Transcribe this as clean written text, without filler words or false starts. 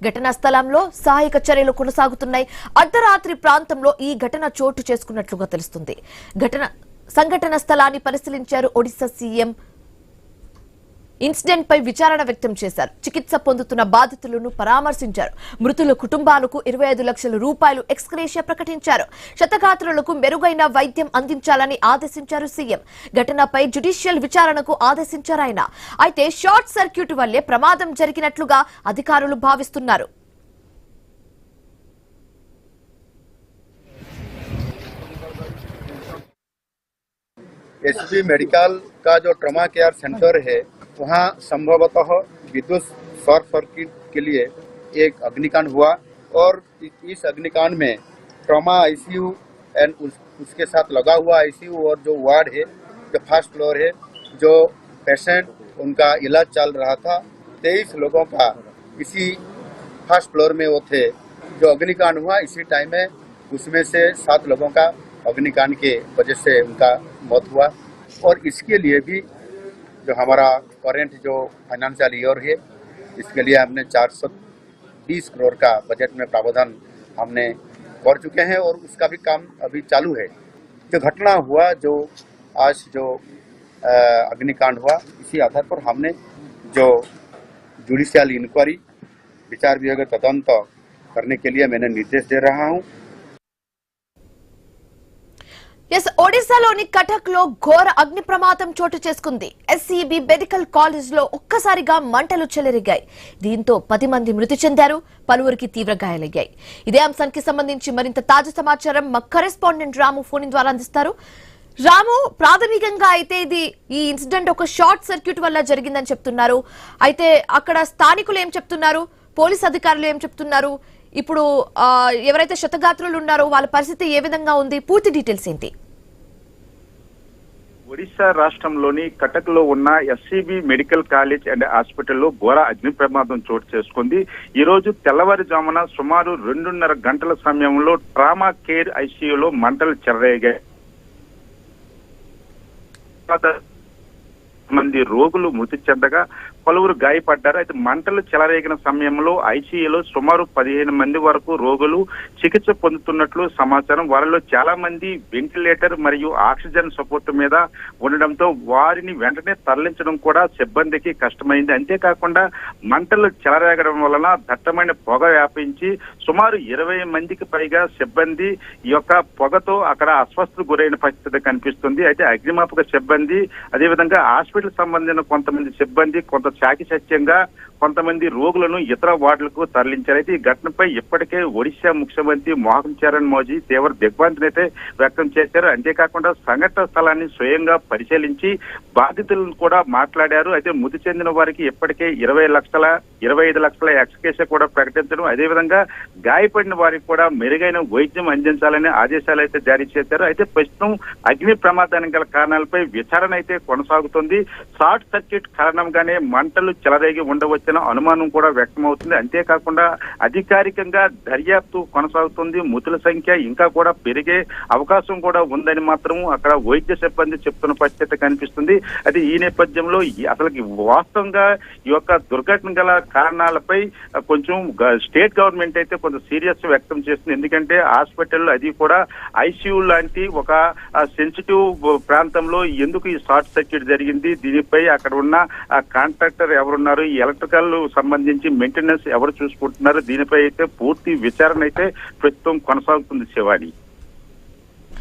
ఘటనా స్థలంలో సహాయక చర్యలు కొనసాగుతున్నాయి. అర్ధరాత్రి ప్రాంతంలో ఈ ఘటన చోటు చేసుకున్నట్లుగా తెలుస్తుంది. సంఘటన స్థలాన్ని పరిశీలించారు ఒడిశా సీఎం. ఇన్సిడెంట్ పై విచారణ వ్యక్తం చేశారు. చికిత్స పొందుతున్న బాధితులను పరామర్శించారు. మృతుల కుటుంబాలకు 25 లక్షల రూపాయలు ఎక్స్గ్రేషియా ప్రకటించారు. క్షతగాత్రులకు మెరుగైన వైద్యం అందించాలని ఆదేశించారు సీఎం. ఘటనపై జ్యుడిషియల్ విచారణకు ఆదేశించారు ఆయన. అయితే షార్ట్ సర్క్యూట్ వల్లే ప్రమాదం జరిగినట్లుగా అధికారులు భావిస్తున్నారు. एसबी मेडिकल का जो ट्रॉमा केयर सेंटर है वहाँ संभवतः विद्युत शॉर्ट सर्किट के लिए एक अग्निकांड हुआ और इस अग्निकांड में ट्रॉमा आईसीयू एंड उसके साथ लगा हुआ आईसीयू और जो वार्ड है जो फर्स्ट फ्लोर है जो पेशेंट उनका इलाज चल रहा था 23 लोगों का इसी फर्स्ट फ्लोर में वो थे। जो अग्निकांड हुआ इसी टाइम में उसमें से 7 लोगों का अग्निकांड के वजह से उनका मौत हुआ और इसके लिए भी जो हमारा करेंट जो फाइनेंशियल ईयर है इसके लिए हमने 420 करोड़ का बजट में प्रावधान हमने कर चुके हैं और उसका भी काम अभी चालू है। जो घटना हुआ जो आज जो अग्निकांड हुआ इसी आधार पर हमने जो जुडिशियल इंक्वायरी विचार विभाग तदंत करने के लिए मैंने निर्देश दे रहा हूँ। ఒడిశాలోని కటక్ లో ఘోర అగ్ని ప్రమాదం చోటు చేసుకుంది. ఎస్సీబీ మెడికల్ కాలేజ్ లో ఒక్కసారిగా మంటలు చెలరేగాయి. దీంతో 10 మంది మృతి చెందారు, పలువురికి తీవ్ర గాయాలయ్యాయి. ఇదే అంశానికి సంబంధించి మరింత తాజా సమాచారం మా కరెస్పాండెంట్ రాము ఫోన్ ద్వారా అందిస్తారు. రాము, ప్రాథమికంగా అయితే ఈ ఇన్సిడెంట్ ఒక షార్ట్ సర్క్యూట్ వల్ల జరిగిందని చెప్తున్నారు. అయితే అక్కడ స్థానికులు ఏం చెప్తున్నారు, పోలీస్ అధికారులు ఏం చెప్తున్నారు, ఇప్పుడు ఎవరైతే క్షతగాత్రులు ఉన్నారో వాళ్ళ పరిస్థితి ఏ విధంగా ఉంది, పూర్తి డీటెయిల్స్ ఏంటి? ఒడిశా రాష్ట్రంలోని కటక్ లో ఉన్న ఎస్సీబీ మెడికల్ కాలేజ్ అండ్ హాస్పిటల్లో ఘోర అగ్ని ప్రమాదం చోటు చేసుకుంది. ఈ రోజు తెల్లవారుజామున సుమారు 2:30 గంటల సమయంలో ట్రామా కేర్ ఐసీయూలో మంటలు చెలరేగాయి. మంది రోగులు మృతి చెందగా పలువురు గాయపడ్డారు. అయితే మంటలు చెలరేగిన సమయంలో ఐసీయూలో సుమారు 15 మంది వరకు రోగులు చికిత్స పొందుతున్నట్లు సమాచారం. వారిలో చాలా మంది వెంటిలేటర్ మరియు ఆక్సిజన్ సపోర్ట్ మీద ఉండడంతో వారిని వెంటనే తరలించడం కూడా సిబ్బందికి కష్టమైంది. అంతేకాకుండా మంటలు చెలరేగడం వలన దట్టమైన పొగ వ్యాపించి సుమారు 20 మందికి పైగా సిబ్బంది ఈ యొక్క పొగతో అక్కడ అస్వస్థతకు గురైన పరిస్థితి కనిపిస్తుంది. అయితే అగ్నిమాపక సిబ్బంది అదేవిధంగా హాస్పిటల్ సంబంధించిన కొంతమంది సిబ్బంది కొంత చాకచక్యంగా కొంతమంది రోగులను ఇతర వార్డులకు తరలించారు. అయితే ఈ ఘటనపై ఇప్పటికే ఒడిశా ముఖ్యమంత్రి మోహన్ చరణ్ మోదీ తీవ్ర దిగ్భ్రాంతిని అయితే వ్యక్తం చేశారు. అంతేకాకుండా సంఘటన స్థలాన్ని స్వయంగా పరిశీలించి బాధితులను కూడా మాట్లాడారు. అయితే మృతి చెందిన వారికి ఇప్పటికే 25 లక్షల ఎక్స్గ్రేషియా కూడా ప్రకటించడం, అదేవిధంగా గాయపడిన వారికి కూడా మెరుగైన వైద్యం అందించాలని ఆదేశాలు అయితే జారీ చేశారు. అయితే ప్రస్తుతం అగ్ని ప్రమాదానికి గల కారణాలపై విచారణ అయితే కొనసాగుతుంది. షార్ట్ సర్క్యూట్ కారణంగానే మంటలు చెలరేగి ఉండవచ్చు అనుమానం కూడా వ్యక్తమవుతుంది. అంతేకాకుండా అధికారికంగా దర్యాప్తు కొనసాగుతుంది. మృతుల సంఖ్య ఇంకా కూడా పెరిగే అవకాశం కూడా ఉందని మాత్రం అక్కడ వైద్య సిబ్బంది చెప్తున్న పరిస్థితి కనిపిస్తుంది. అయితే ఈ నేపథ్యంలో అసలు వాస్తవంగా ఈ యొక్క దుర్ఘటన గల కారణాలపై కొంచెం స్టేట్ గవర్నమెంట్ అయితే కొంచెం సీరియస్ వ్యక్తం చేస్తుంది. ఎందుకంటే హాస్పిటల్ అది కూడా ఐసీయూ లాంటి ఒక సెన్సిటివ్ ప్రాంతంలో ఎందుకు ఈ షార్ట్ సర్క్యూట్ జరిగింది, దీనిపై అక్కడ ఉన్న కాంట్రాక్టర్ ఎవరున్నారు, ఈ ఎలక్ట్రికల్ సంబంధించి మెయింటెనెన్స్ ఎవరు చూసుకుంటున్నారు, దీనిపై అయితే పూర్తి విచారణ అయితే ప్రస్తుతం కొనసాగుతుంది శివాని.